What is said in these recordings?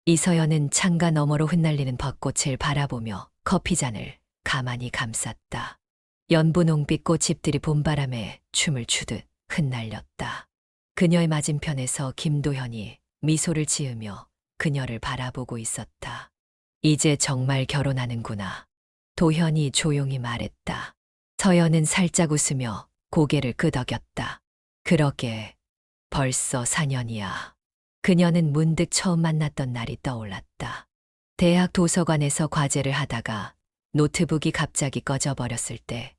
이서연은 창가 너머로 흩날리는 벚꽃을 바라보며 커피잔을 가만히 감쌌다. 연분홍빛 꽃잎들이 봄바람에 춤을 추듯 흩날렸다. 그녀의 맞은편에서 김도현이 미소를 지으며 그녀를 바라보고 있었다. 이제 정말 결혼하는구나. 도현이 조용히 말했다. 서연은 살짝 웃으며 고개를 끄덕였다. 그러게 벌써 4년이야. 그녀는 문득 처음 만났던 날이 떠올랐다. 대학 도서관에서 과제를 하다가 노트북이 갑자기 꺼져버렸을 때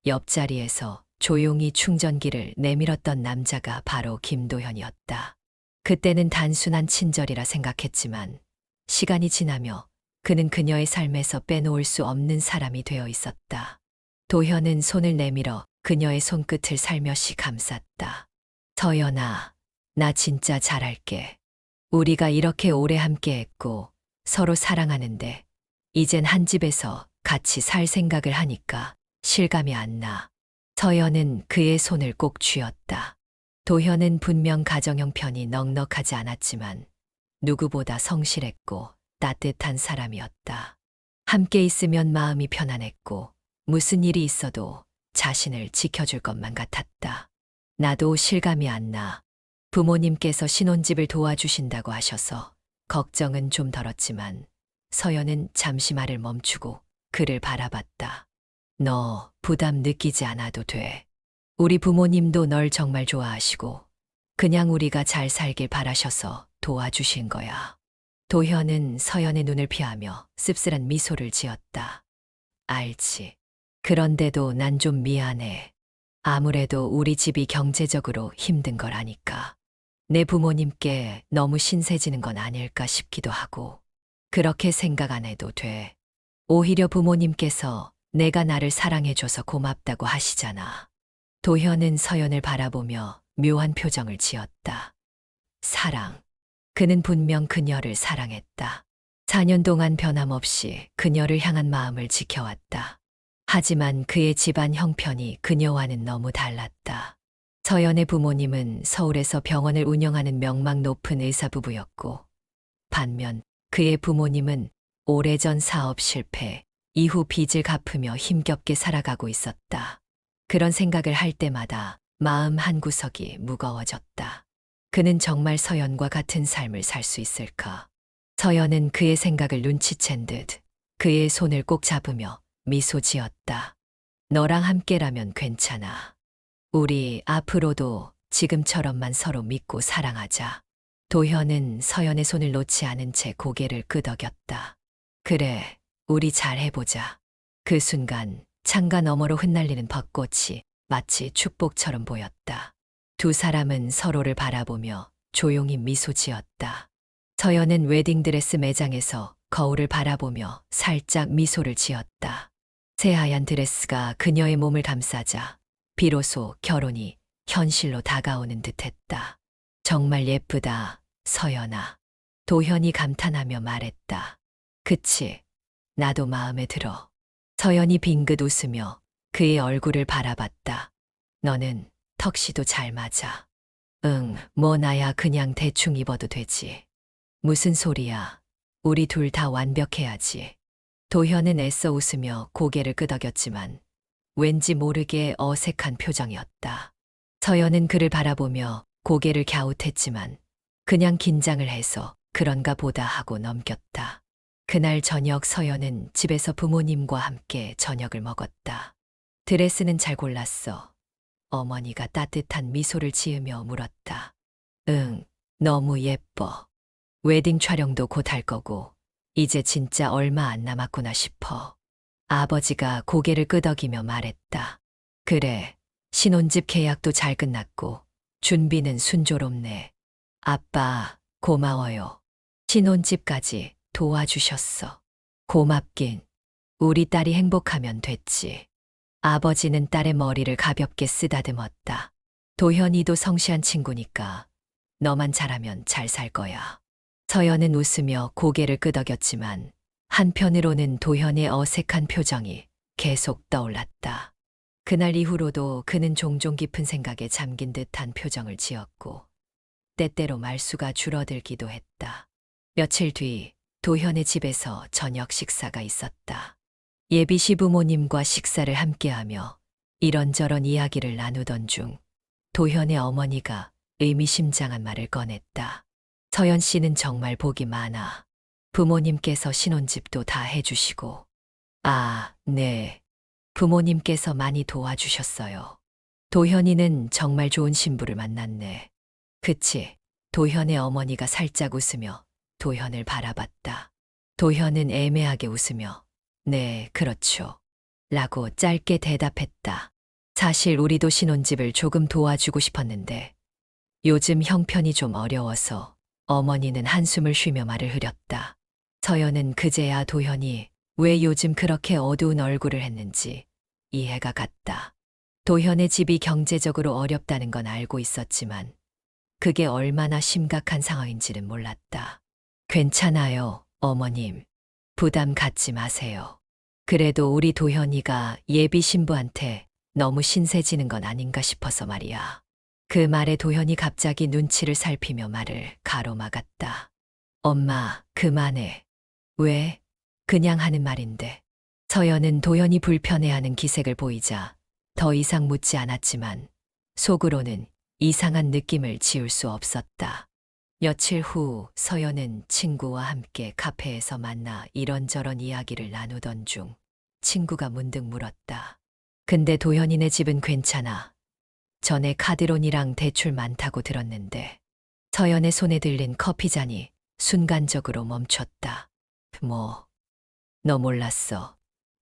옆자리에서 조용히 충전기를 내밀었던 남자가 바로 김도현이었다. 그때는 단순한 친절이라 생각했지만 시간이 지나며 그는 그녀의 삶에서 빼놓을 수 없는 사람이 되어 있었다. 도현은 손을 내밀어 그녀의 손끝을 살며시 감쌌다. 서연아, 나 진짜 잘할게. 우리가 이렇게 오래 함께했고 서로 사랑하는데 이젠 한 집에서 같이 살 생각을 하니까 실감이 안 나. 서연은 그의 손을 꼭 쥐었다. 도현은 분명 가정 형편이 넉넉하지 않았지만 누구보다 성실했고 따뜻한 사람이었다. 함께 있으면 마음이 편안했고 무슨 일이 있어도 자신을 지켜줄 것만 같았다. 나도 실감이 안 나. 부모님께서 신혼집을 도와주신다고 하셔서 걱정은 좀 덜었지만 서연은 잠시 말을 멈추고 그를 바라봤다. 너 부담 느끼지 않아도 돼. 우리 부모님도 널 정말 좋아하시고 그냥 우리가 잘 살길 바라셔서 도와주신 거야. 도현은 서연의 눈을 피하며 씁쓸한 미소를 지었다. 알지. 그런데도 난 좀 미안해. 아무래도 우리 집이 경제적으로 힘든 걸 아니까. 내 부모님께 너무 신세지는 건 아닐까 싶기도 하고. 그렇게 생각 안 해도 돼. 오히려 부모님께서 내가 나를 사랑해줘서 고맙다고 하시잖아. 도현은 서연을 바라보며 묘한 표정을 지었다. 사랑. 그는 분명 그녀를 사랑했다. 4년 동안 변함없이 그녀를 향한 마음을 지켜왔다. 하지만 그의 집안 형편이 그녀와는 너무 달랐다. 서연의 부모님은 서울에서 병원을 운영하는 명망 높은 의사 부부였고, 반면 그의 부모님은 오래전 사업 실패 이후 빚을 갚으며 힘겹게 살아가고 있었다. 그런 생각을 할 때마다 마음 한구석이 무거워졌다. 그는 정말 서연과 같은 삶을 살 수 있을까? 서연은 그의 생각을 눈치챈 듯 그의 손을 꼭 잡으며 미소 지었다. 너랑 함께라면 괜찮아. 우리 앞으로도 지금처럼만 서로 믿고 사랑하자. 도현은 서연의 손을 놓지 않은 채 고개를 끄덕였다. 그래, 우리 잘 해보자. 그 순간 창가 너머로 흩날리는 벚꽃이 마치 축복처럼 보였다. 두 사람은 서로를 바라보며 조용히 미소 지었다. 서연은 웨딩드레스 매장에서 거울을 바라보며 살짝 미소를 지었다. 새하얀 드레스가 그녀의 몸을 감싸자 비로소 결혼이 현실로 다가오는 듯했다. 정말 예쁘다, 서연아. 도현이 감탄하며 말했다. 그치, 나도 마음에 들어. 서연이 빙긋 웃으며 그의 얼굴을 바라봤다. 너는 턱시도 잘 맞아. 응, 뭐 나야 그냥 대충 입어도 되지. 무슨 소리야. 우리 둘 다 완벽해야지. 도현은 애써 웃으며 고개를 끄덕였지만 왠지 모르게 어색한 표정이었다. 서연은 그를 바라보며 고개를 갸웃했지만 그냥 긴장을 해서 그런가 보다 하고 넘겼다. 그날 저녁 서연은 집에서 부모님과 함께 저녁을 먹었다. 드레스는 잘 골랐어. 어머니가 따뜻한 미소를 지으며 물었다. 응, 너무 예뻐. 웨딩 촬영도 곧 할 거고 이제 진짜 얼마 안 남았구나 싶어. 아버지가 고개를 끄덕이며 말했다. 그래, 신혼집 계약도 잘 끝났고 준비는 순조롭네. 아빠, 고마워요. 신혼집까지 도와주셨어. 고맙긴. 우리 딸이 행복하면 됐지. 아버지는 딸의 머리를 가볍게 쓰다듬었다. 도현이도 성실한 친구니까 너만 잘하면 잘 살 거야. 서연은 웃으며 고개를 끄덕였지만 한편으로는 도현의 어색한 표정이 계속 떠올랐다. 그날 이후로도 그는 종종 깊은 생각에 잠긴 듯한 표정을 지었고 때때로 말수가 줄어들기도 했다. 며칠 뒤 도현의 집에서 저녁 식사가 있었다. 예비 시부모님과 식사를 함께하며 이런저런 이야기를 나누던 중 도현의 어머니가 의미심장한 말을 꺼냈다. 서연 씨는 정말 복이 많아. 부모님께서 신혼집도 다 해주시고. 아, 네. 부모님께서 많이 도와주셨어요. 도현이는 정말 좋은 신부를 만났네. 그치? 도현의 어머니가 살짝 웃으며 도현을 바라봤다. 도현은 애매하게 웃으며 네, 그렇죠. 라고 짧게 대답했다. 사실 우리도 신혼집을 조금 도와주고 싶었는데 요즘 형편이 좀 어려워서 어머니는 한숨을 쉬며 말을 흐렸다. 서연은 그제야 도현이 왜 요즘 그렇게 어두운 얼굴을 했는지 이해가 갔다. 도현의 집이 경제적으로 어렵다는 건 알고 있었지만 그게 얼마나 심각한 상황인지는 몰랐다. 괜찮아요, 어머님. 부담 갖지 마세요. 그래도 우리 도현이가 예비 신부한테 너무 신세지는 건 아닌가 싶어서 말이야. 그 말에 도현이 갑자기 눈치를 살피며 말을 가로막았다. 엄마, 그만해. 왜? 그냥 하는 말인데. 서연은 도현이 불편해하는 기색을 보이자 더 이상 묻지 않았지만 속으로는 이상한 느낌을 지울 수 없었다. 며칠 후 서연은 친구와 함께 카페에서 만나 이런저런 이야기를 나누던 중 친구가 문득 물었다. 근데 도현이네 집은 괜찮아. 전에 카드론이랑 대출 많다고 들었는데. 서연의 손에 들린 커피잔이 순간적으로 멈췄다. 너 몰랐어.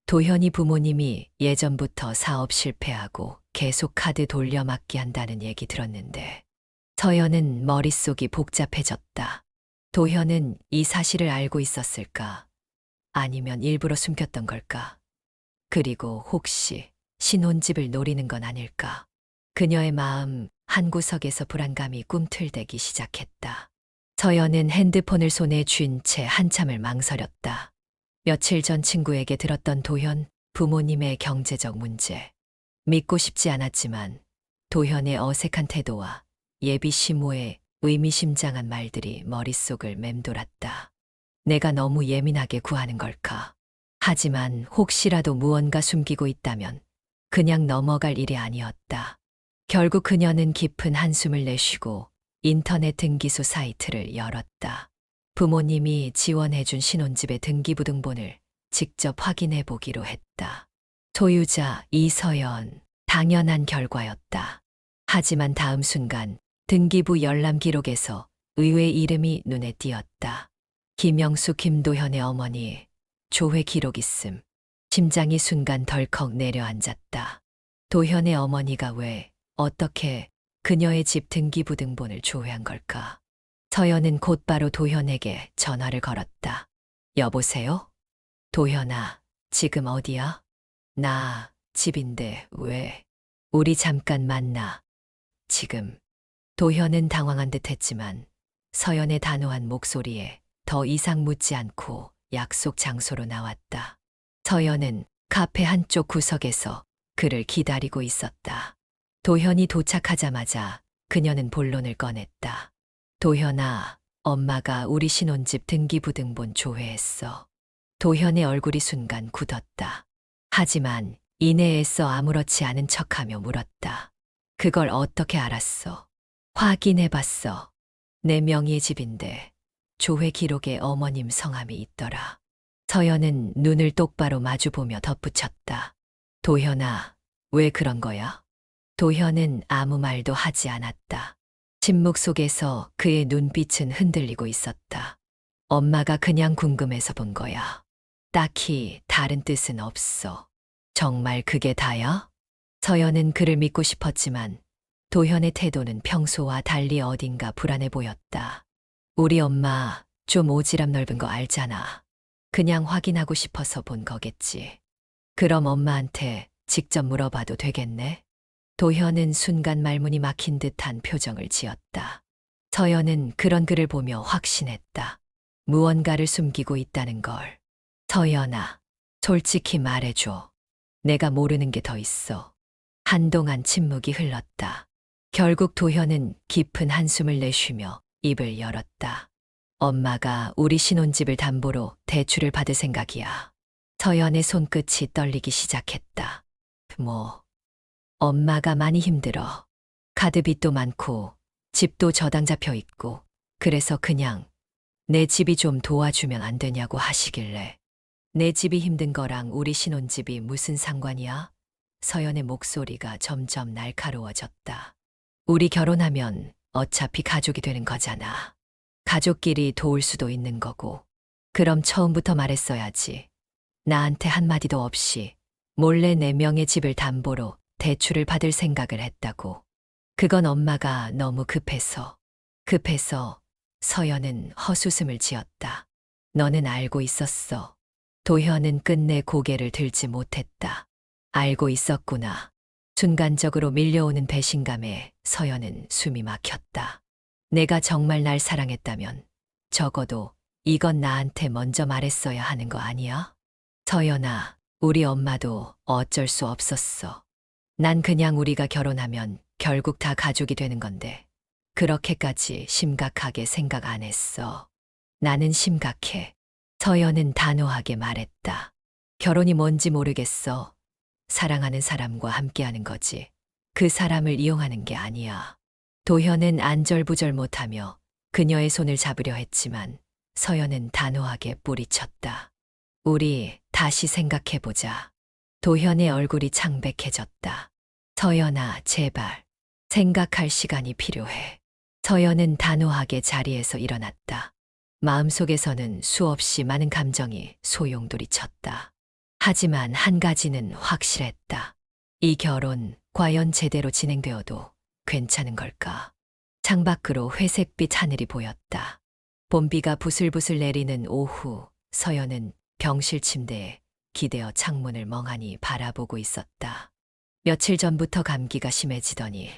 도현이 부모님이 예전부터 사업 실패하고 계속 카드 돌려막기 한다는 얘기 들었는데. 서연은 머릿속이 복잡해졌다. 도현은 이 사실을 알고 있었을까? 아니면 일부러 숨겼던 걸까? 그리고 혹시 신혼집을 노리는 건 아닐까? 그녀의 마음 한구석에서 불안감이 꿈틀대기 시작했다. 서연은 핸드폰을 손에 쥔 채 한참을 망설였다. 며칠 전 친구에게 들었던 도현 부모님의 경제적 문제. 믿고 싶지 않았지만 도현의 어색한 태도와 예비 시모의 의미심장한 말들이 머릿속을 맴돌았다. 내가 너무 예민하게 구하는 걸까? 하지만 혹시라도 무언가 숨기고 있다면 그냥 넘어갈 일이 아니었다. 결국 그녀는 깊은 한숨을 내쉬고 인터넷 등기소 사이트를 열었다. 부모님이 지원해준 신혼집의 등기부등본을 직접 확인해 보기로 했다. 소유자 이서연, 당연한 결과였다. 하지만 다음 순간 등기부 열람 기록에서 의외의 이름이 눈에 띄었다. 김영수 김도현의 어머니, 조회 기록 있음. 심장이 순간 덜컥 내려앉았다. 도현의 어머니가 왜, 어떻게 그녀의 집 등기부등본을 조회한 걸까? 서연은 곧바로 도현에게 전화를 걸었다. 여보세요? 도현아, 지금 어디야? 나 집인데 왜? 우리 잠깐 만나. 지금. 도현은 당황한 듯 했지만 서연의 단호한 목소리에 더 이상 묻지 않고 약속 장소로 나왔다. 서연은 카페 한쪽 구석에서 그를 기다리고 있었다. 도현이 도착하자마자 그녀는 본론을 꺼냈다. 도현아, 엄마가 우리 신혼집 등기부등본 조회했어. 도현의 얼굴이 순간 굳었다. 하지만 이내에서 아무렇지 않은 척하며 물었다. 그걸 어떻게 알았어? 확인해봤어. 내 명의의 집인데 조회 기록에 어머님 성함이 있더라. 서연은 눈을 똑바로 마주보며 덧붙였다. 도현아, 왜 그런 거야? 도현은 아무 말도 하지 않았다. 침묵 속에서 그의 눈빛은 흔들리고 있었다. 엄마가 그냥 궁금해서 본 거야. 딱히 다른 뜻은 없어. 정말 그게 다야? 서연은 그를 믿고 싶었지만 도현의 태도는 평소와 달리 어딘가 불안해 보였다. 우리 엄마 좀 오지랖 넓은 거 알잖아. 그냥 확인하고 싶어서 본 거겠지. 그럼 엄마한테 직접 물어봐도 되겠네? 도현은 순간 말문이 막힌 듯한 표정을 지었다. 서연은 그런 그를 보며 확신했다. 무언가를 숨기고 있다는 걸. 서연아, 솔직히 말해줘. 내가 모르는 게 더 있어. 한동안 침묵이 흘렀다. 결국 도현은 깊은 한숨을 내쉬며 입을 열었다. 엄마가 우리 신혼집을 담보로 대출을 받을 생각이야. 서연의 손끝이 떨리기 시작했다. 뭐, 엄마가 많이 힘들어. 카드빚도 많고, 집도 저당 잡혀 있고, 그래서 그냥 내 집이 좀 도와주면 안 되냐고 하시길래. 내 집이 힘든 거랑 우리 신혼집이 무슨 상관이야? 서연의 목소리가 점점 날카로워졌다. 우리 결혼하면 어차피 가족이 되는 거잖아. 가족끼리 도울 수도 있는 거고. 그럼 처음부터 말했어야지. 나한테 한마디도 없이 몰래 내 명의 집을 담보로 대출을 받을 생각을 했다고. 그건 엄마가 너무 급해서. 서연은 헛웃음을 지었다. 너는 알고 있었어. 도현은 끝내 고개를 들지 못했다. 알고 있었구나. 순간적으로 밀려오는 배신감에 서연은 숨이 막혔다. 내가 정말 날 사랑했다면 적어도 이건 나한테 먼저 말했어야 하는 거 아니야? 서연아, 우리 엄마도 어쩔 수 없었어. 난 그냥 우리가 결혼하면 결국 다 가족이 되는 건데 그렇게까지 심각하게 생각 안 했어. 나는 심각해. 서연은 단호하게 말했다. 결혼이 뭔지 모르겠어. 사랑하는 사람과 함께하는 거지. 그 사람을 이용하는 게 아니야. 도현은 안절부절 못하며 그녀의 손을 잡으려 했지만 서연은 단호하게 뿌리쳤다. 우리 다시 생각해보자. 도현의 얼굴이 창백해졌다. 서연아, 제발. 생각할 시간이 필요해. 서연은 단호하게 자리에서 일어났다. 마음속에서는 수없이 많은 감정이 소용돌이쳤다. 하지만 한 가지는 확실했다. 이 결혼 과연 제대로 진행되어도 괜찮은 걸까? 창밖으로 회색빛 하늘이 보였다. 봄비가 부슬부슬 내리는 오후, 서연은 병실 침대에 기대어 창문을 멍하니 바라보고 있었다. 며칠 전부터 감기가 심해지더니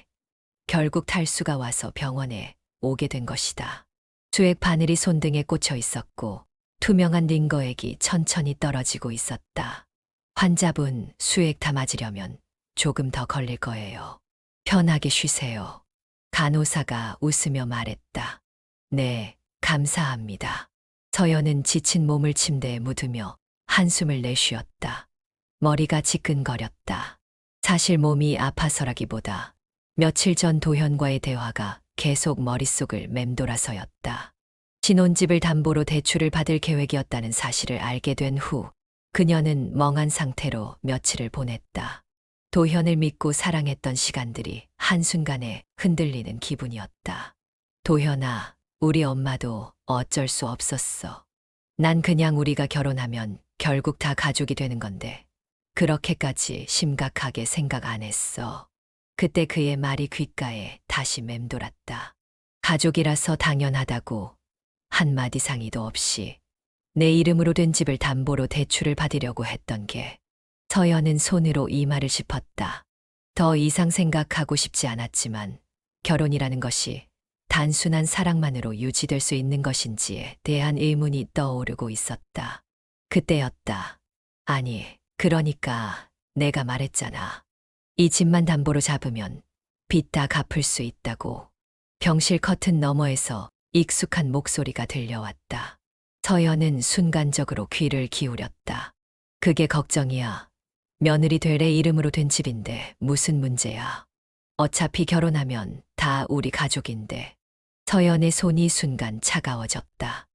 결국 탈수가 와서 병원에 오게 된 것이다. 수액 바늘이 손등에 꽂혀 있었고 투명한 링거액이 천천히 떨어지고 있었다. 환자분 수액 다 맞으려면 조금 더 걸릴 거예요. 편하게 쉬세요. 간호사가 웃으며 말했다. 네, 감사합니다. 서연은 지친 몸을 침대에 묻으며 한숨을 내쉬었다. 머리가 지끈거렸다. 사실 몸이 아파서라기보다 며칠 전 도현과의 대화가 계속 머릿속을 맴돌아서였다. 신혼집을 담보로 대출을 받을 계획이었다는 사실을 알게 된 후 그녀는 멍한 상태로 며칠을 보냈다. 도현을 믿고 사랑했던 시간들이 한순간에 흔들리는 기분이었다. 도현아, 우리 엄마도 어쩔 수 없었어. 난 그냥 우리가 결혼하면 결국 다 가족이 되는 건데 그렇게까지 심각하게 생각 안 했어. 그때 그의 말이 귓가에 다시 맴돌았다. 가족이라서 당연하다고 한마디 상의도 없이 내 이름으로 된 집을 담보로 대출을 받으려고 했던 게. 서연은 손으로 이마를 짚었다. 더 이상 생각하고 싶지 않았지만 결혼이라는 것이 단순한 사랑만으로 유지될 수 있는 것인지에 대한 의문이 떠오르고 있었다. 그때였다. 아니, 그러니까 내가 말했잖아. 이 집만 담보로 잡으면 빚 다 갚을 수 있다고. 병실 커튼 너머에서 익숙한 목소리가 들려왔다. 서연은 순간적으로 귀를 기울였다. 그게 걱정이야. 며느리 되레 이름으로 된 집인데 무슨 문제야. 어차피 결혼하면 다 우리 가족인데. 서연의 손이 순간 차가워졌다.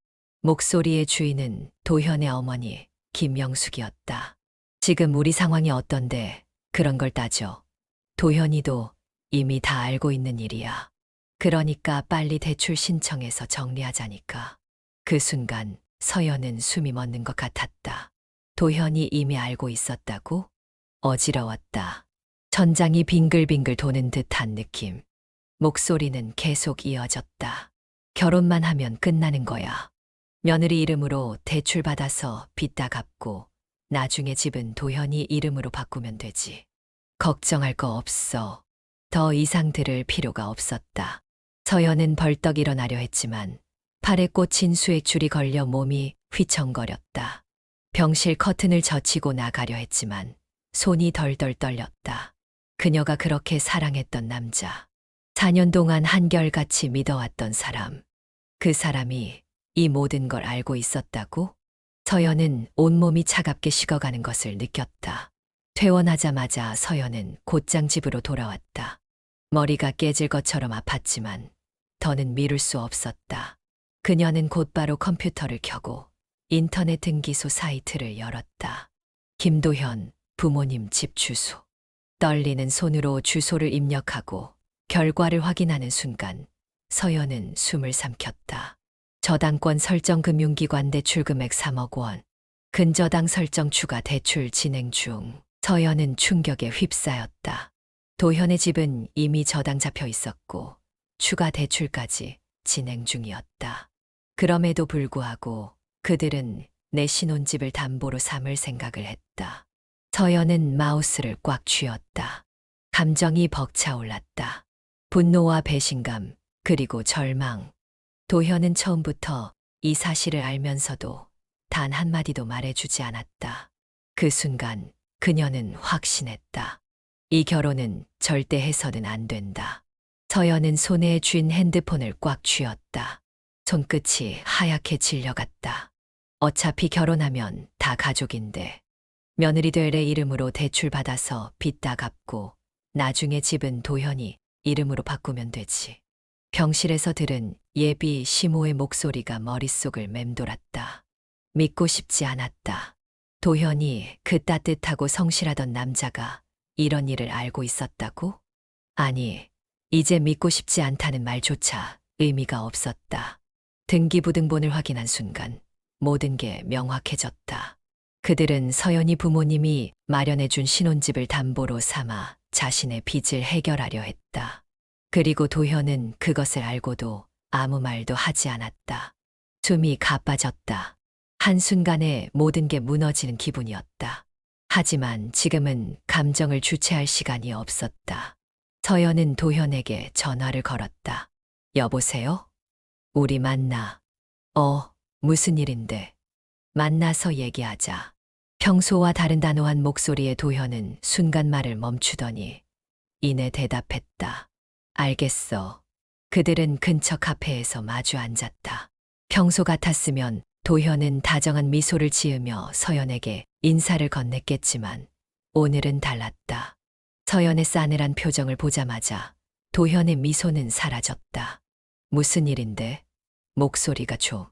목소리의 주인은 도현의 어머니 김영숙이었다. 지금 우리 상황이 어떤데 그런 걸 따져. 도현이도 이미 다 알고 있는 일이야. 그러니까 빨리 대출 신청해서 정리하자니까. 그 순간 서연은 숨이 멎는 것 같았다. 도현이 이미 알고 있었다고? 어지러웠다. 천장이 빙글빙글 도는 듯한 느낌. 목소리는 계속 이어졌다. 결혼만 하면 끝나는 거야. 며느리 이름으로 대출 받아서 빚 다 갚고 나중에 집은 도현이 이름으로 바꾸면 되지. 걱정할 거 없어. 더 이상 들을 필요가 없었다. 서연은 벌떡 일어나려 했지만 팔에 꽂힌 수액줄이 걸려 몸이 휘청거렸다. 병실 커튼을 젖히고 나가려 했지만 손이 덜덜 떨렸다. 그녀가 그렇게 사랑했던 남자. 4년 동안 한결같이 믿어왔던 사람. 그 사람이 이 모든 걸 알고 있었다고? 서연은 온몸이 차갑게 식어가는 것을 느꼈다. 퇴원하자마자 서연은 곧장 집으로 돌아왔다. 머리가 깨질 것처럼 아팠지만 더는 미룰 수 없었다. 그녀는 곧바로 컴퓨터를 켜고 인터넷 등기소 사이트를 열었다. 김도현 부모님 집 주소. 떨리는 손으로 주소를 입력하고 결과를 확인하는 순간 서연은 숨을 삼켰다. 저당권 설정 금융기관 대출 금액 3억 원. 근저당 설정 추가 대출 진행 중. 서연은 충격에 휩싸였다. 도현의 집은 이미 저당 잡혀 있었고 추가 대출까지 진행 중이었다. 그럼에도 불구하고 그들은 내 신혼집을 담보로 삼을 생각을 했다. 서연은 마우스를 꽉 쥐었다. 감정이 벅차올랐다. 분노와 배신감, 그리고 절망. 도현은 처음부터 이 사실을 알면서도 단 한마디도 말해주지 않았다. 그 순간 그녀는 확신했다. 이 결혼은 절대 해서는 안 된다. 서연은 손에 쥔 핸드폰을 꽉 쥐었다. 손끝이 하얗게 질려갔다. 어차피 결혼하면 다 가족인데 며느리 될 애 이름으로 대출 받아서 빚 다 갚고 나중에 집은 도현이 이름으로 바꾸면 되지. 병실에서 들은 예비 시모의 목소리가 머릿속을 맴돌았다. 믿고 싶지 않았다. 도현이 그 따뜻하고 성실하던 남자가 이런 일을 알고 있었다고? 아니, 이제 믿고 싶지 않다는 말조차 의미가 없었다. 등기부등본을 확인한 순간 모든 게 명확해졌다. 그들은 서연이 부모님이 마련해준 신혼집을 담보로 삼아 자신의 빚을 해결하려 했다. 그리고 도현은 그것을 알고도 아무 말도 하지 않았다. 숨이 가빠졌다. 한순간에 모든 게 무너지는 기분이었다. 하지만 지금은 감정을 주체할 시간이 없었다. 서연은 도현에게 전화를 걸었다. 여보세요? 우리 만나. 무슨 일인데? 만나서 얘기하자. 평소와 다른 단호한 목소리의 도현은 순간 말을 멈추더니 이내 대답했다. 알겠어. 그들은 근처 카페에서 마주 앉았다. 평소 같았으면 도현은 다정한 미소를 지으며 서연에게 인사를 건넸겠지만 오늘은 달랐다. 서연의 싸늘한 표정을 보자마자 도현의 미소는 사라졌다. 무슨 일인데? 목소리가 조.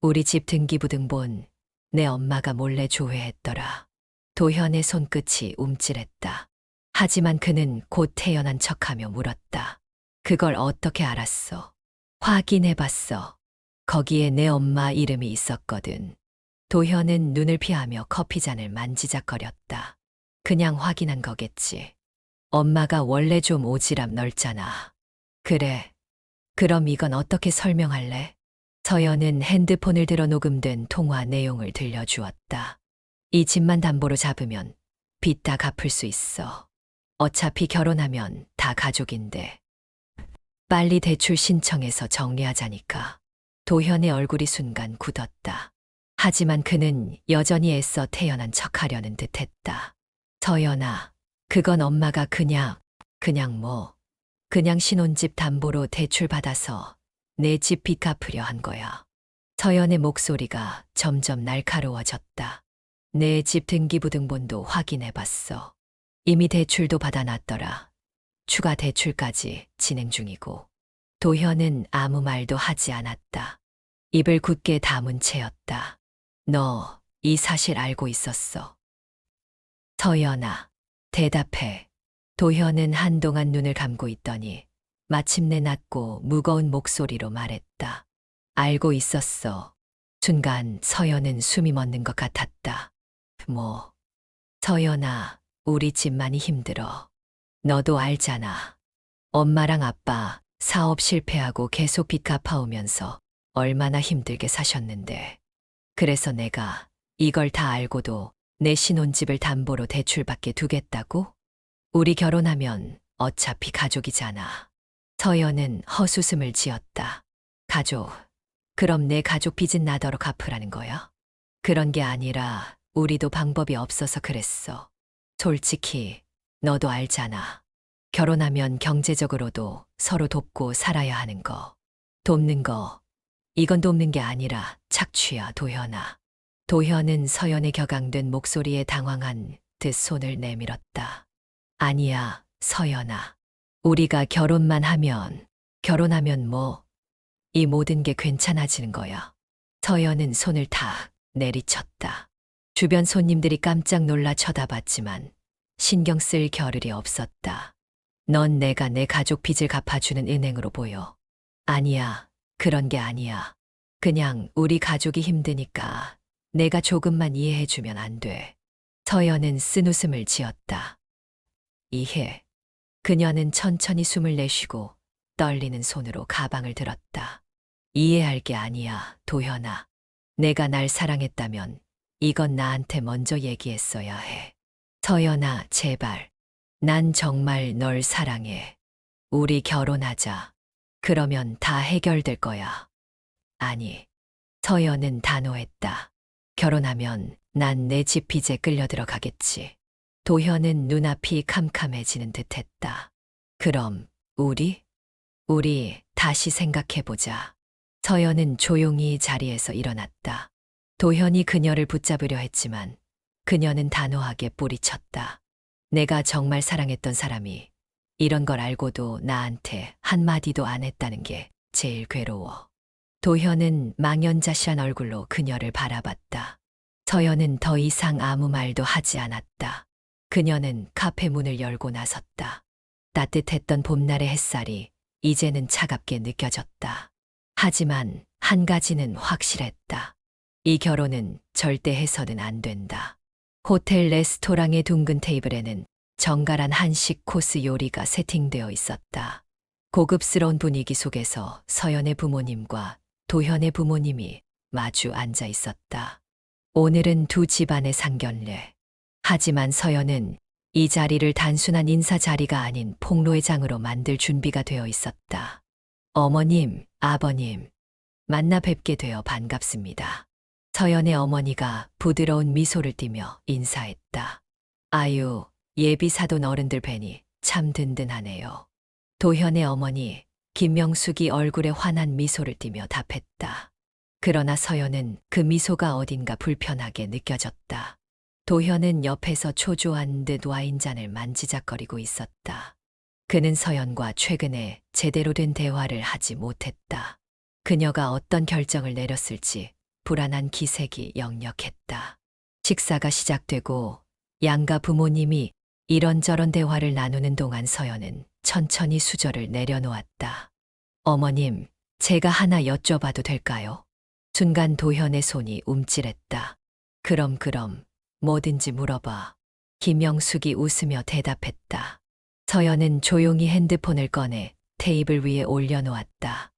우리 집 등기부등본 내 엄마가 몰래 조회했더라. 도현의 손끝이 움찔했다. 하지만 그는 곧 태연한 척하며 물었다. 그걸 어떻게 알았어? 확인해봤어. 거기에 내 엄마 이름이 있었거든. 도현은 눈을 피하며 커피잔을 만지작거렸다. 그냥 확인한 거겠지. 엄마가 원래 좀 오지랖 넓잖아. 그래. 그럼 이건 어떻게 설명할래? 서연은 핸드폰을 들어 녹음된 통화 내용을 들려주었다. 이 집만 담보로 잡으면 빚 다 갚을 수 있어. 어차피 결혼하면 다 가족인데. 빨리 대출 신청해서 정리하자니까. 도현의 얼굴이 순간 굳었다. 하지만 그는 여전히 애써 태연한 척하려는 듯했다. 서연아, 그건 엄마가 그냥 신혼집 담보로 대출 받아서 내 집 빚 갚으려 한 거야. 서연의 목소리가 점점 날카로워졌다. 내 집 등기부등본도 확인해봤어. 이미 대출도 받아놨더라. 추가 대출까지 진행 중이고. 도현은 아무 말도 하지 않았다. 입을 굳게 다문 채였다. 너 이 사실 알고 있었어. 서연아, 대답해. 도현은 한동안 눈을 감고 있더니 마침내 낮고 무거운 목소리로 말했다. 알고 있었어. 순간 서연은 숨이 멎는 것 같았다. 서연아, 우리 집 많이 힘들어. 너도 알잖아. 엄마랑 아빠 사업 실패하고 계속 빚 갚아오면서 얼마나 힘들게 사셨는데. 그래서 내가 이걸 다 알고도 내 신혼집을 담보로 대출받게 두겠다고? 우리 결혼하면 어차피 가족이잖아. 서연은 헛웃음을 지었다. 가족. 그럼 내 가족 빚은 나더러 갚으라는 거야? 그런 게 아니라 우리도 방법이 없어서 그랬어. 솔직히 너도 알잖아. 결혼하면 경제적으로도 서로 돕고 살아야 하는 거. 돕는 거. 이건 돕는 게 아니라 착취야, 도현아. 도현은 서연의 격앙된 목소리에 당황한 듯 손을 내밀었다. 아니야, 서연아. 우리가 결혼하면 뭐, 이 모든 게 괜찮아지는 거야. 서연은 손을 탁 내리쳤다. 주변 손님들이 깜짝 놀라 쳐다봤지만 신경 쓸 겨를이 없었다. 넌 내가 내 가족 빚을 갚아주는 은행으로 보여. 아니야, 그런 게 아니야. 그냥 우리 가족이 힘드니까 내가 조금만 이해해주면 안 돼. 서연은 쓴웃음을 지었다. 이해. 그녀는 천천히 숨을 내쉬고 떨리는 손으로 가방을 들었다. 이해할 게 아니야, 도현아. 내가 날 사랑했다면 이건 나한테 먼저 얘기했어야 해. 서연아, 제발. 난 정말 널 사랑해. 우리 결혼하자. 그러면 다 해결될 거야. 아니. 서연은 단호했다. 결혼하면 난 내 집 빚에 끌려 들어가겠지. 도현은 눈앞이 캄캄해지는 듯했다. 그럼 우리 다시 생각해보자. 서연은 조용히 자리에서 일어났다. 도현이 그녀를 붙잡으려 했지만 그녀는 단호하게 뿌리쳤다. 내가 정말 사랑했던 사람이 이런 걸 알고도 나한테 한마디도 안 했다는 게 제일 괴로워. 도현은 망연자실한 얼굴로 그녀를 바라봤다. 서연은 더 이상 아무 말도 하지 않았다. 그녀는 카페 문을 열고 나섰다. 따뜻했던 봄날의 햇살이 이제는 차갑게 느껴졌다. 하지만 한 가지는 확실했다. 이 결혼은 절대 해서는 안 된다. 호텔 레스토랑의 둥근 테이블에는 정갈한 한식 코스 요리가 세팅되어 있었다. 고급스러운 분위기 속에서 서연의 부모님과 도현의 부모님이 마주 앉아 있었다. 오늘은 두 집안의 상견례. 하지만 서연은 이 자리를 단순한 인사 자리가 아닌 폭로의 장으로 만들 준비가 되어 있었다. 어머님, 아버님, 만나 뵙게 되어 반갑습니다. 서연의 어머니가 부드러운 미소를 띠며 인사했다. 아유, 예비 사돈 어른들 뵈니 참 든든하네요. 도현의 어머니, 김명숙이 얼굴에 환한 미소를 띠며 답했다. 그러나 서연은 그 미소가 어딘가 불편하게 느껴졌다. 도현은 옆에서 초조한 듯 와인잔을 만지작거리고 있었다. 그는 서연과 최근에 제대로 된 대화를 하지 못했다. 그녀가 어떤 결정을 내렸을지 불안한 기색이 역력했다. 식사가 시작되고 양가 부모님이 이런저런 대화를 나누는 동안 서연은 천천히 수저를 내려놓았다. 어머님, 제가 하나 여쭤봐도 될까요? 순간 도현의 손이 움찔했다. 그럼, 뭐든지 물어봐. 김영숙이 웃으며 대답했다. 서연은 조용히 핸드폰을 꺼내 테이블 위에 올려놓았다.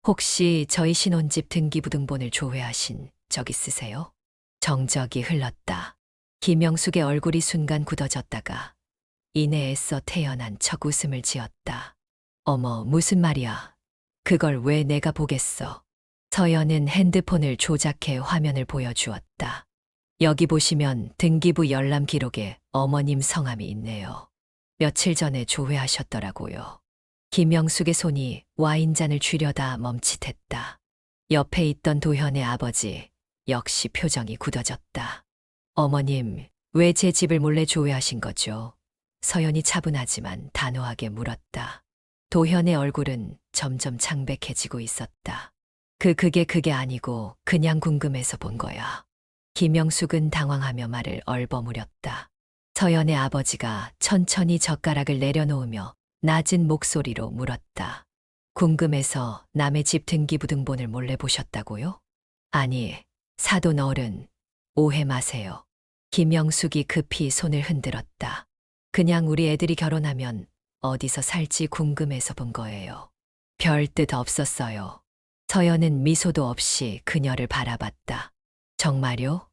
혹시 저희 신혼집 등기부등본을 조회하신 적 있으세요? 정적이 흘렀다. 김영숙의 얼굴이 순간 굳어졌다가 이내 애써 태어난 척 웃음을 지었다. 어머, 무슨 말이야. 그걸 왜 내가 보겠어. 서연은 핸드폰을 조작해 화면을 보여주었다. 여기 보시면 등기부 열람 기록에 어머님 성함이 있네요. 며칠 전에 조회하셨더라고요. 김영숙의 손이 와인잔을 쥐려다 멈칫했다. 옆에 있던 도현의 아버지 역시 표정이 굳어졌다. 어머님, 왜 제 집을 몰래 조회하신 거죠? 서연이 차분하지만 단호하게 물었다. 도현의 얼굴은 점점 창백해지고 있었다. 그게 아니고 그냥 궁금해서 본 거야. 김영숙은 당황하며 말을 얼버무렸다. 서연의 아버지가 천천히 젓가락을 내려놓으며 낮은 목소리로 물었다. 궁금해서 남의 집 등기부등본을 몰래 보셨다고요? 아니, 사돈 어른, 오해 마세요. 김영숙이 급히 손을 흔들었다. 그냥 우리 애들이 결혼하면 어디서 살지 궁금해서 본 거예요. 별 뜻 없었어요. 서연은 미소도 없이 그녀를 바라봤다. 정말요?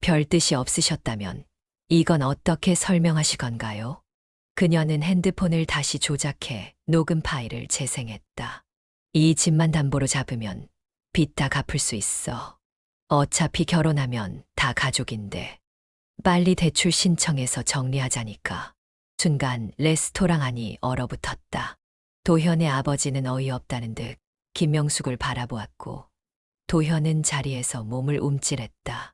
별 뜻이 없으셨다면 이건 어떻게 설명하시건가요? 그녀는 핸드폰을 다시 조작해 녹음 파일을 재생했다. 이 집만 담보로 잡으면 빚 다 갚을 수 있어. 어차피 결혼하면 다 가족인데. 빨리 대출 신청해서 정리하자니까. 순간 레스토랑 안이 얼어붙었다. 도현의 아버지는 어이없다는 듯 김명숙을 바라보았고 도현은 자리에서 몸을 움찔했다.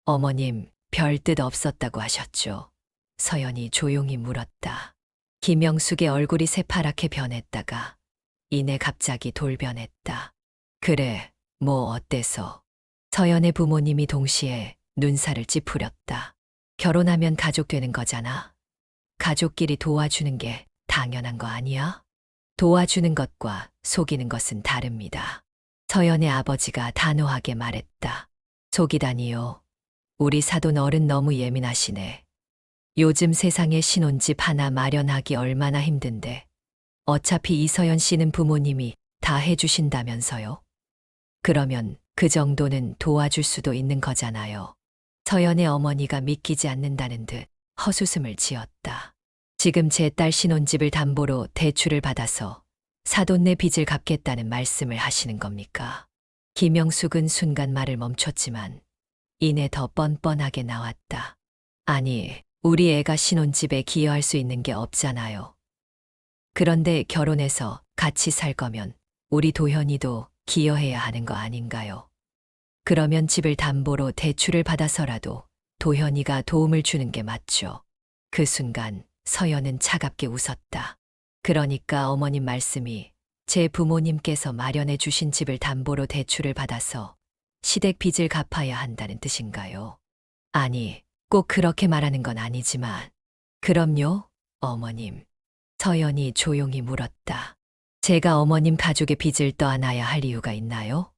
어머님, 별 뜻 없었다고 하셨죠? 서연이 조용히 물었다. 김영숙의 얼굴이 새파랗게 변했다가 이내 갑자기 돌변했다. 그래, 뭐 어때서? 서연의 부모님이 동시에 눈살을 찌푸렸다. 결혼하면 가족 되는 거잖아. 가족끼리 도와주는 게 당연한 거 아니야? 도와주는 것과 속이는 것은 다릅니다. 서연의 아버지가 단호하게 말했다. 속이다니요. 우리 사돈 어른 너무 예민하시네. 요즘 세상에 신혼집 하나 마련하기 얼마나 힘든데. 어차피 이서연 씨는 부모님이 다 해주신다면서요. 그러면 그 정도는 도와줄 수도 있는 거잖아요. 서연의 어머니가 믿기지 않는다는 듯 헛웃음을 지었다. 지금 제 딸 신혼집을 담보로 대출을 받아서 사돈네 빚을 갚겠다는 말씀을 하시는 겁니까? 김영숙은 순간 말을 멈췄지만 이내 더 뻔뻔하게 나왔다. 아니, 우리 애가 신혼집에 기여할 수 있는 게 없잖아요. 그런데 결혼해서 같이 살 거면 우리 도현이도 기여해야 하는 거 아닌가요? 그러면 집을 담보로 대출을 받아서라도 도현이가 도움을 주는 게 맞죠. 그 순간 서연은 차갑게 웃었다. 그러니까 어머님 말씀이 제 부모님께서 마련해 주신 집을 담보로 대출을 받아서 시댁 빚을 갚아야 한다는 뜻인가요? 아니, 꼭 그렇게 말하는 건 아니지만. 그럼요, 어머님. 서연이 조용히 물었다. 제가 어머님 가족의 빚을 떠안아야 할 이유가 있나요?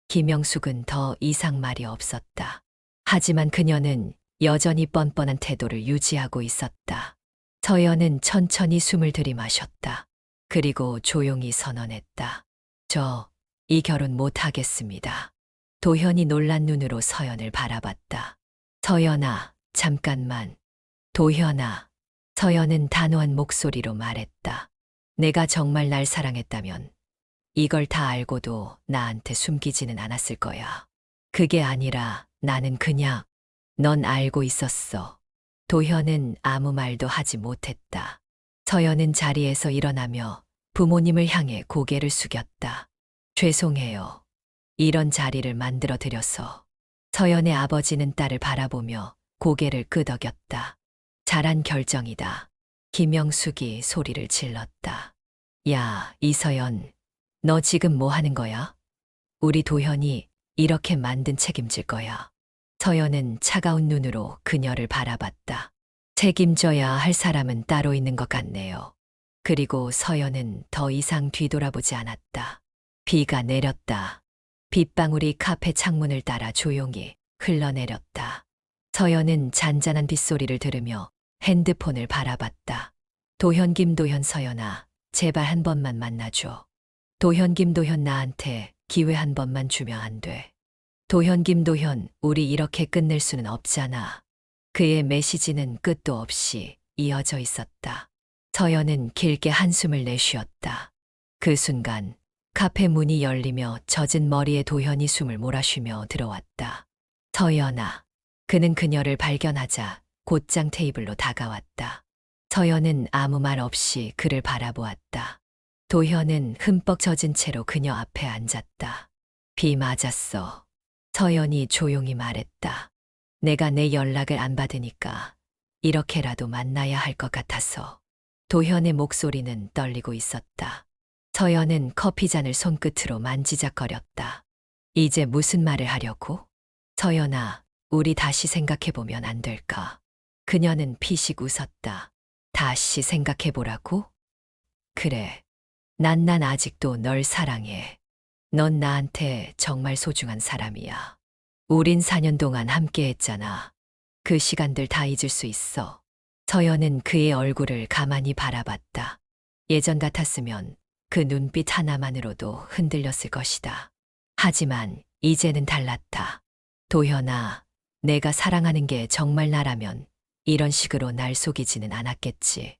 김영숙은 더 이상 말이 없었다. 하지만 그녀는 여전히 뻔뻔한 태도를 유지하고 있었다. 서연은 천천히 숨을 들이마셨다. 그리고 조용히 선언했다. 저 이 결혼 못 하겠습니다. 도현이 놀란 눈으로 서연을 바라봤다. 서연아, 잠깐만. 도현아. 서연은 단호한 목소리로 말했다. 내가 정말 날 사랑했다면 이걸 다 알고도 나한테 숨기지는 않았을 거야. 그게 아니라 나는 그냥 넌 알고 있었어. 도현은 아무 말도 하지 못했다. 서연은 자리에서 일어나며 부모님을 향해 고개를 숙였다. 죄송해요. 이런 자리를 만들어 드려서. 서연의 아버지는 딸을 바라보며 고개를 끄덕였다. 잘한 결정이다. 김영숙이 소리를 질렀다. 야, 이서연, 너 지금 뭐 하는 거야? 우리 도현이 이렇게 만든 책임질 거야. 서연은 차가운 눈으로 그녀를 바라봤다. 책임져야 할 사람은 따로 있는 것 같네요. 그리고 서연은 더 이상 뒤돌아보지 않았다. 비가 내렸다. 빗방울이 카페 창문을 따라 조용히 흘러내렸다. 서연은 잔잔한 빗소리를 들으며 핸드폰을 바라봤다. 도현 김도현 서연아, 제발 한 번만 만나줘. 도현 김도현 나한테 기회 한 번만 주면 안 돼. 도현 김도현, 우리 이렇게 끝낼 수는 없잖아. 그의 메시지는 끝도 없이 이어져 있었다. 서연은 길게 한숨을 내쉬었다. 그 순간 카페 문이 열리며 젖은 머리에 도현이 숨을 몰아쉬며 들어왔다. 서연아. 그는 그녀를 발견하자 곧장 테이블로 다가왔다. 서연은 아무 말 없이 그를 바라보았다. 도현은 흠뻑 젖은 채로 그녀 앞에 앉았다. 비 맞았어. 서연이 조용히 말했다. 내가 내 연락을 안 받으니까 이렇게라도 만나야 할 것 같아서. 도현의 목소리는 떨리고 있었다. 서연은 커피잔을 손끝으로 만지작거렸다. 이제 무슨 말을 하려고? 서연아, 우리 다시 생각해보면 안 될까? 그녀는 피식 웃었다. 다시 생각해보라고? 그래. 난 아직도 널 사랑해. 넌 나한테 정말 소중한 사람이야. 우린 4년 동안 함께 했잖아. 그 시간들 다 잊을 수 있어. 서연은 그의 얼굴을 가만히 바라봤다. 예전 같았으면 그 눈빛 하나만으로도 흔들렸을 것이다. 하지만 이제는 달랐다. 도현아, 내가 사랑하는 게 정말 나라면 이런 식으로 날 속이지는 않았겠지.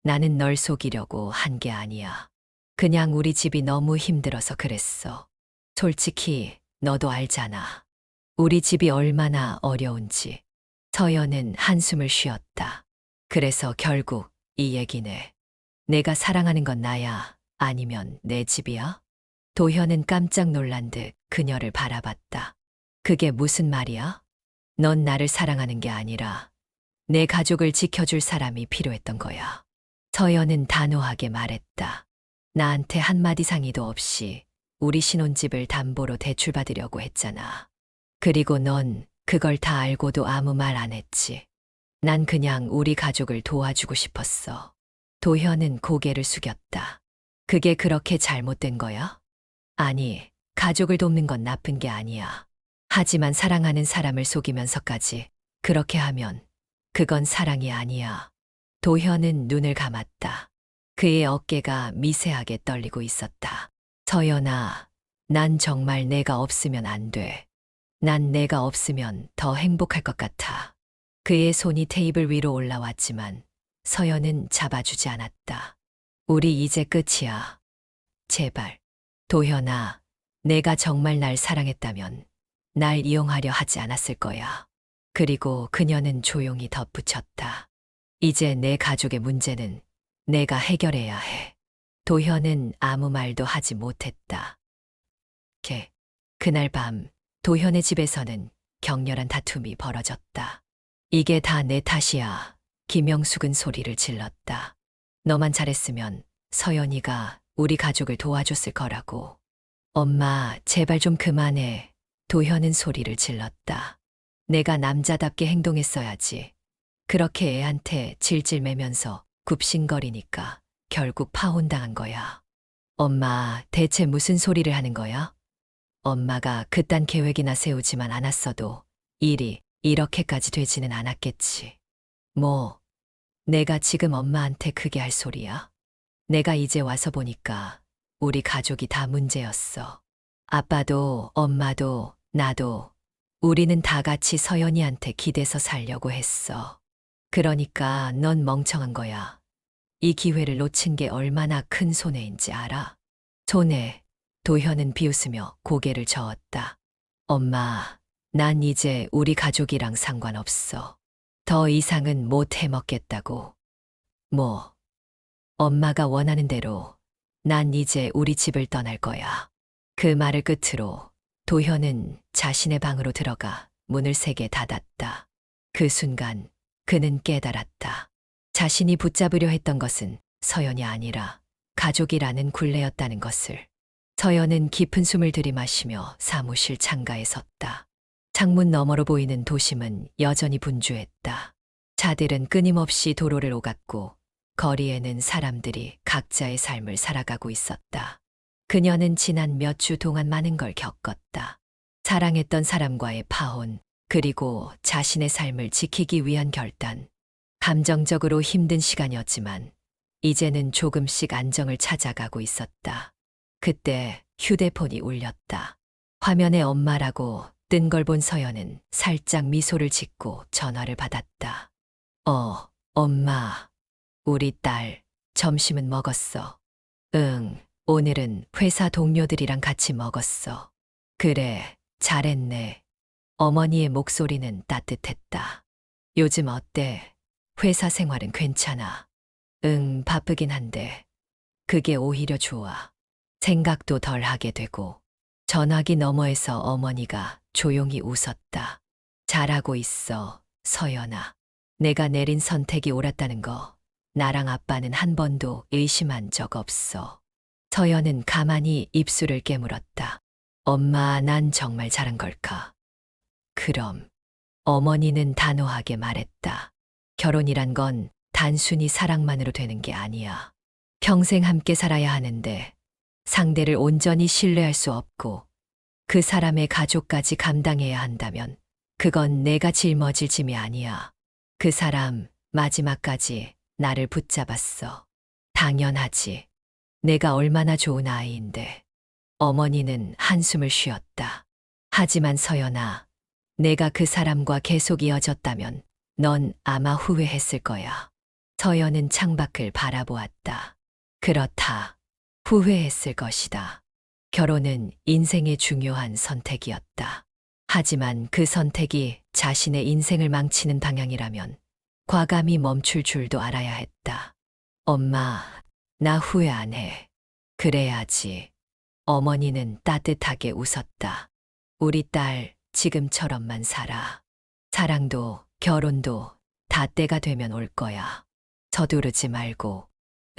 나는 널 속이려고 한 게 아니야. 그냥 우리 집이 너무 힘들어서 그랬어. 솔직히 너도 알잖아. 우리 집이 얼마나 어려운지. 서연은 한숨을 쉬었다. 그래서 결국 이 얘기네. 내가 사랑하는 건 나야? 아니면 내 집이야? 도현은 깜짝 놀란 듯 그녀를 바라봤다. 그게 무슨 말이야? 넌 나를 사랑하는 게 아니라 내 가족을 지켜줄 사람이 필요했던 거야. 서연은 단호하게 말했다. 나한테 한마디 상의도 없이 우리 신혼집을 담보로 대출받으려고 했잖아. 그리고 넌 그걸 다 알고도 아무 말 안 했지. 난 그냥 우리 가족을 도와주고 싶었어. 도현은 고개를 숙였다. 그게 그렇게 잘못된 거야? 아니, 가족을 돕는 건 나쁜 게 아니야. 하지만 사랑하는 사람을 속이면서까지 그렇게 하면 그건 사랑이 아니야. 도현은 눈을 감았다. 그의 어깨가 미세하게 떨리고 있었다. 서연아, 난 정말 내가 없으면 안 돼. 난 내가 없으면 더 행복할 것 같아. 그의 손이 테이블 위로 올라왔지만 서연은 잡아주지 않았다. 우리 이제 끝이야. 제발. 도현아, 내가 정말 날 사랑했다면 날 이용하려 하지 않았을 거야. 그리고 그녀는 조용히 덧붙였다. 이제 내 가족의 문제는 내가 해결해야 해. 도현은 아무 말도 하지 못했다. 그날 밤 도현의 집에서는 격렬한 다툼이 벌어졌다. 이게 다 내 탓이야. 김영숙은 소리를 질렀다. 너만 잘했으면 서연이가 우리 가족을 도와줬을 거라고. 엄마, 제발 좀 그만해. 도현은 소리를 질렀다. 내가 남자답게 행동했어야지. 그렇게 애한테 질질 매면서 굽신거리니까 결국 파혼당한 거야. 엄마, 대체 무슨 소리를 하는 거야? 엄마가 그딴 계획이나 세우지만 않았어도 일이 이렇게까지 되지는 않았겠지. 뭐, 내가 지금 엄마한테 그게 할 소리야? 내가 이제 와서 보니까 우리 가족이 다 문제였어. 아빠도 엄마도 나도 우리는 다 같이 서연이한테 기대서 살려고 했어. 그러니까 넌 멍청한 거야. 이 기회를 놓친 게 얼마나 큰 손해인지 알아? 손해. 도현은 비웃으며 고개를 저었다. 엄마, 난 이제 우리 가족이랑 상관없어. 더 이상은 못 해먹겠다고. 뭐, 엄마가 원하는 대로 난 이제 우리 집을 떠날 거야. 그 말을 끝으로 도현은 자신의 방으로 들어가 문을 세게 닫았다. 그 순간 그는 깨달았다. 자신이 붙잡으려 했던 것은 서연이 아니라 가족이라는 굴레였다는 것을. 서연은 깊은 숨을 들이마시며 사무실 창가에 섰다. 창문 너머로 보이는 도심은 여전히 분주했다. 차들은 끊임없이 도로를 오갔고 거리에는 사람들이 각자의 삶을 살아가고 있었다. 그녀는 지난 몇 주 동안 많은 걸 겪었다. 사랑했던 사람과의 파혼, 그리고 자신의 삶을 지키기 위한 결단. 감정적으로 힘든 시간이었지만 이제는 조금씩 안정을 찾아가고 있었다. 그때 휴대폰이 울렸다. 화면에 엄마라고 뜬 걸 본 서연은 살짝 미소를 짓고 전화를 받았다. 엄마. 우리 딸, 점심은 먹었어. 응, 오늘은 회사 동료들이랑 같이 먹었어. 그래, 잘했네. 어머니의 목소리는 따뜻했다. 요즘 어때? 회사 생활은 괜찮아. 응, 바쁘긴 한데 그게 오히려 좋아. 생각도 덜 하게 되고. 전화기 너머에서 어머니가 조용히 웃었다. 잘하고 있어, 서연아. 내가 내린 선택이 옳았다는 거 나랑 아빠는 한 번도 의심한 적 없어. 서연은 가만히 입술을 깨물었다. 엄마, 난 정말 잘한 걸까? 그럼. 어머니는 단호하게 말했다. 결혼이란 건 단순히 사랑만으로 되는 게 아니야. 평생 함께 살아야 하는데 상대를 온전히 신뢰할 수 없고 그 사람의 가족까지 감당해야 한다면 그건 내가 짊어질 짐이 아니야. 그 사람 마지막까지 나를 붙잡았어. 당연하지. 내가 얼마나 좋은 아이인데. 어머니는 한숨을 쉬었다. 하지만 서연아, 내가 그 사람과 계속 이어졌다면 넌 아마 후회했을 거야. 서연은 창밖을 바라보았다. 그렇다. 후회했을 것이다. 결혼은 인생의 중요한 선택이었다. 하지만 그 선택이 자신의 인생을 망치는 방향이라면 과감히 멈출 줄도 알아야 했다. 엄마, 나 후회 안 해. 그래야지. 어머니는 따뜻하게 웃었다. 우리 딸 지금처럼만 살아. 사랑도 결혼도 다 때가 되면 올 거야. 서두르지 말고.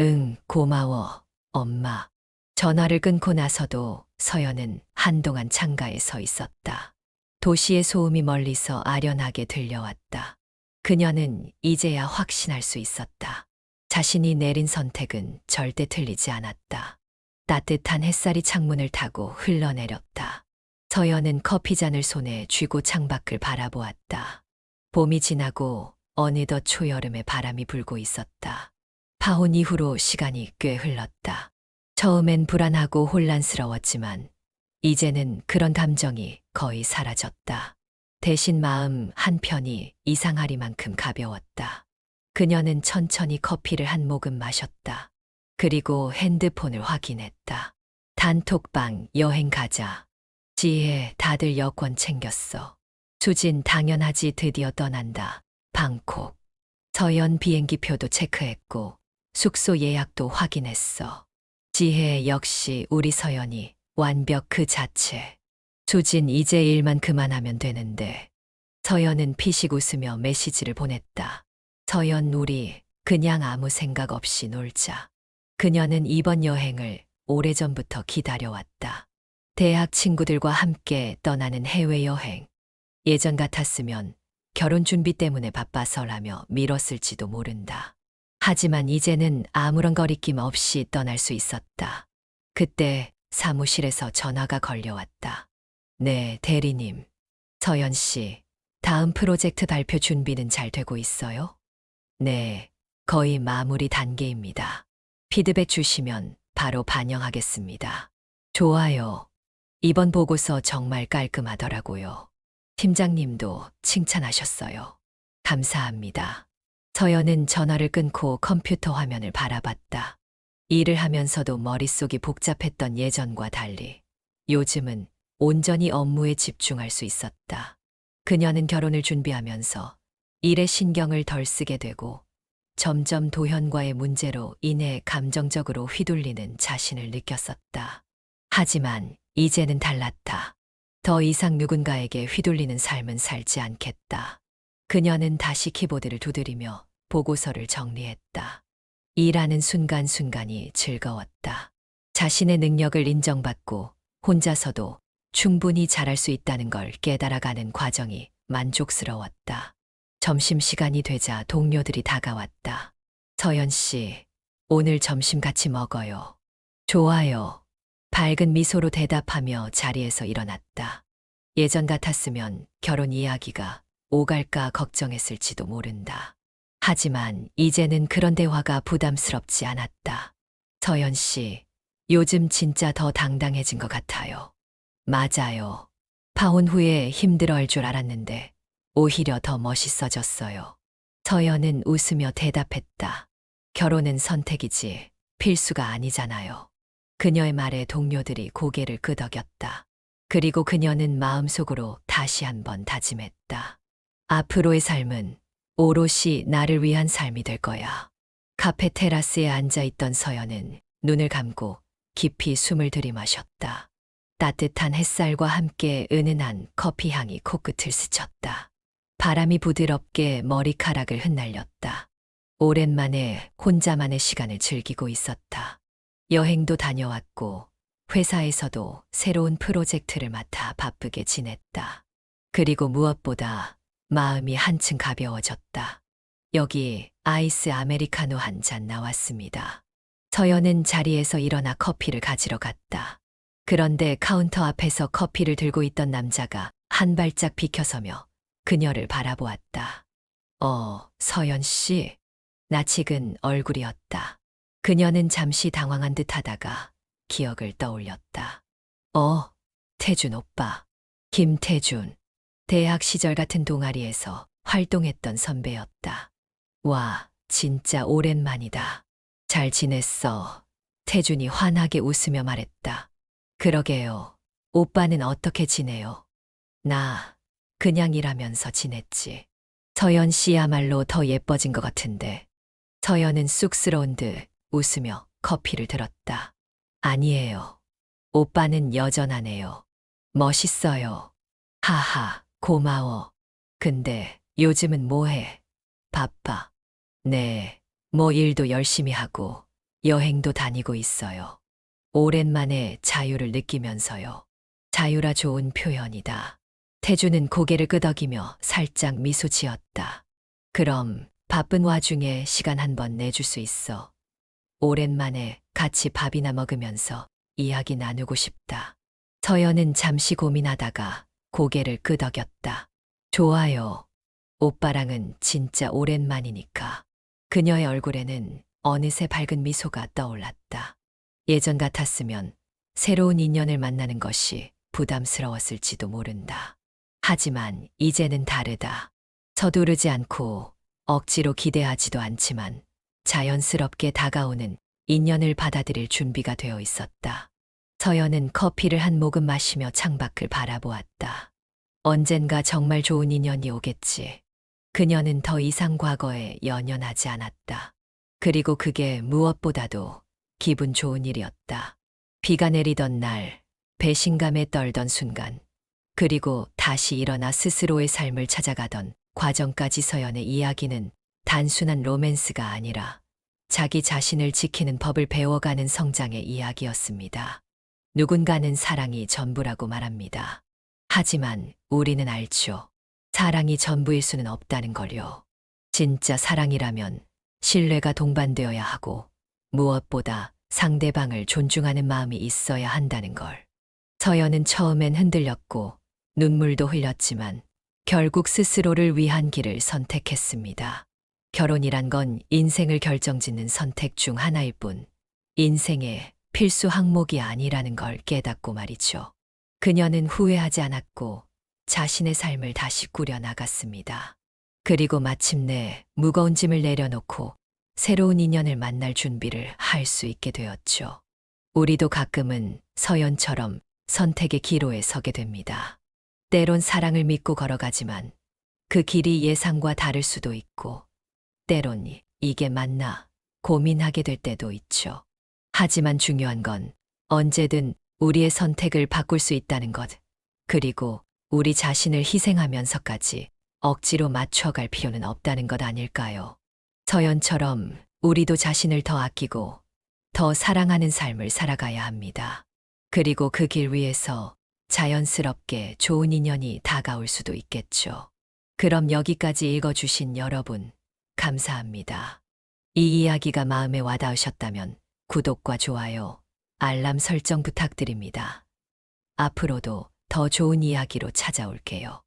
응, 고마워, 엄마. 전화를 끊고 나서도 서연은 한동안 창가에 서 있었다. 도시의 소음이 멀리서 아련하게 들려왔다. 그녀는 이제야 확신할 수 있었다. 자신이 내린 선택은 절대 틀리지 않았다. 따뜻한 햇살이 창문을 타고 흘러내렸다. 서연은 커피잔을 손에 쥐고 창밖을 바라보았다. 봄이 지나고 어느덧 초여름의 바람이 불고 있었다. 파혼 이후로 시간이 꽤 흘렀다. 처음엔 불안하고 혼란스러웠지만 이제는 그런 감정이 거의 사라졌다. 대신 마음 한편이 이상하리만큼 가벼웠다. 그녀는 천천히 커피를 한 모금 마셨다. 그리고 핸드폰을 확인했다. 단톡방 여행 가자. 지혜 다들 여권 챙겼어. 수진 당연하지 드디어 떠난다. 방콕. 서연 비행기표도 체크했고 숙소 예약도 확인했어. 지혜 역시 우리 서연이 완벽 그 자체. 수진 이제 일만 그만하면 되는데. 서연은 피식 웃으며 메시지를 보냈다. 서연 우리 그냥 아무 생각 없이 놀자. 그녀는 이번 여행을 오래전부터 기다려왔다. 대학 친구들과 함께 떠나는 해외여행. 예전 같았으면 결혼 준비 때문에 바빠서라며 미뤘을지도 모른다. 하지만 이제는 아무런 거리낌 없이 떠날 수 있었다. 그때 사무실에서 전화가 걸려왔다. 네, 대리님. 서연 씨, 다음 프로젝트 발표 준비는 잘 되고 있어요? 네, 거의 마무리 단계입니다. 피드백 주시면 바로 반영하겠습니다. 좋아요. 이번 보고서 정말 깔끔하더라고요. 팀장님도 칭찬하셨어요. 감사합니다. 서연은 전화를 끊고 컴퓨터 화면을 바라봤다. 일을 하면서도 머릿속이 복잡했던 예전과 달리 요즘은 온전히 업무에 집중할 수 있었다. 그녀는 결혼을 준비하면서 일에 신경을 덜 쓰게 되고 점점 도현과의 문제로 인해 감정적으로 휘둘리는 자신을 느꼈었다. 하지만 이제는 달랐다. 더 이상 누군가에게 휘둘리는 삶은 살지 않겠다. 그녀는 다시 키보드를 두드리며 보고서를 정리했다. 일하는 순간순간이 즐거웠다. 자신의 능력을 인정받고 혼자서도 충분히 잘할 수 있다는 걸 깨달아가는 과정이 만족스러웠다. 점심시간이 되자 동료들이 다가왔다. 서연 씨, 오늘 점심 같이 먹어요. 좋아요. 밝은 미소로 대답하며 자리에서 일어났다. 예전 같았으면 결혼 이야기가 오갈까 걱정했을지도 모른다. 하지만 이제는 그런 대화가 부담스럽지 않았다. 서연 씨, 요즘 진짜 더 당당해진 것 같아요. 맞아요. 파혼 후에 힘들어할 줄 알았는데 오히려 더 멋있어졌어요. 서연은 웃으며 대답했다. 결혼은 선택이지 필수가 아니잖아요. 그녀의 말에 동료들이 고개를 끄덕였다. 그리고 그녀는 마음속으로 다시 한번 다짐했다. 앞으로의 삶은 오롯이 나를 위한 삶이 될 거야. 카페 테라스에 앉아있던 서연은 눈을 감고 깊이 숨을 들이마셨다. 따뜻한 햇살과 함께 은은한 커피 향이 코끝을 스쳤다. 바람이 부드럽게 머리카락을 흩날렸다. 오랜만에 혼자만의 시간을 즐기고 있었다. 여행도 다녀왔고 회사에서도 새로운 프로젝트를 맡아 바쁘게 지냈다. 그리고 무엇보다 마음이 한층 가벼워졌다. 여기 아이스 아메리카노 한 잔 나왔습니다. 서연은 자리에서 일어나 커피를 가지러 갔다. 그런데 카운터 앞에서 커피를 들고 있던 남자가 한 발짝 비켜서며 그녀를 바라보았다. 서연 씨. 낯익은 얼굴이었다. 그녀는 잠시 당황한 듯 하다가 기억을 떠올렸다. 태준 오빠. 김태준. 대학 시절 같은 동아리에서 활동했던 선배였다. 와, 진짜 오랜만이다. 잘 지냈어. 태준이 환하게 웃으며 말했다. 그러게요. 오빠는 어떻게 지내요? 나 그냥 일하면서 지냈지. 서연 씨야말로 더 예뻐진 것 같은데. 서연은 쑥스러운 듯 웃으며 커피를 들었다. 아니에요. 오빠는 여전하네요. 멋있어요. 하하, 고마워. 근데 요즘은 뭐해? 바빠. 네, 뭐 일도 열심히 하고 여행도 다니고 있어요. 오랜만에 자유를 느끼면서요. 자유라 좋은 표현이다. 태주는 고개를 끄덕이며 살짝 미소 지었다. 그럼 바쁜 와중에 시간 한 번 내줄 수 있어. 오랜만에 같이 밥이나 먹으면서 이야기 나누고 싶다. 서연은 잠시 고민하다가 고개를 끄덕였다. 좋아요. 오빠랑은 진짜 오랜만이니까. 그녀의 얼굴에는 어느새 밝은 미소가 떠올랐다. 예전 같았으면 새로운 인연을 만나는 것이 부담스러웠을지도 모른다. 하지만 이제는 다르다. 서두르지 않고 억지로 기대하지도 않지만 자연스럽게 다가오는 인연을 받아들일 준비가 되어 있었다. 서연은 커피를 한 모금 마시며 창밖을 바라보았다. 언젠가 정말 좋은 인연이 오겠지. 그녀는 더 이상 과거에 연연하지 않았다. 그리고 그게 무엇보다도 기분 좋은 일이었다. 비가 내리던 날, 배신감에 떨던 순간, 그리고 다시 일어나 스스로의 삶을 찾아가던 과정까지 서연의 이야기는 단순한 로맨스가 아니라 자기 자신을 지키는 법을 배워가는 성장의 이야기였습니다. 누군가는 사랑이 전부라고 말합니다. 하지만 우리는 알죠. 사랑이 전부일 수는 없다는 걸요. 진짜 사랑이라면 신뢰가 동반되어야 하고 무엇보다 상대방을 존중하는 마음이 있어야 한다는 걸. 서연은 처음엔 흔들렸고 눈물도 흘렸지만 결국 스스로를 위한 길을 선택했습니다. 결혼이란 건 인생을 결정짓는 선택 중 하나일 뿐 인생의 필수 항목이 아니라는 걸 깨닫고 말이죠. 그녀는 후회하지 않았고 자신의 삶을 다시 꾸려나갔습니다. 그리고 마침내 무거운 짐을 내려놓고 새로운 인연을 만날 준비를 할 수 있게 되었죠. 우리도 가끔은 서연처럼 선택의 기로에 서게 됩니다. 때론 사랑을 믿고 걸어가지만 그 길이 예상과 다를 수도 있고 때론 이게 맞나 고민하게 될 때도 있죠. 하지만 중요한 건 언제든 우리의 선택을 바꿀 수 있다는 것, 그리고 우리 자신을 희생하면서까지 억지로 맞춰갈 필요는 없다는 것 아닐까요? 서연처럼 우리도 자신을 더 아끼고 더 사랑하는 삶을 살아가야 합니다. 그리고 그 길 위에서 자연스럽게 좋은 인연이 다가올 수도 있겠죠. 그럼 여기까지 읽어주신 여러분, 감사합니다. 이 이야기가 마음에 와닿으셨다면 구독과 좋아요, 알람 설정 부탁드립니다. 앞으로도 더 좋은 이야기로 찾아올게요.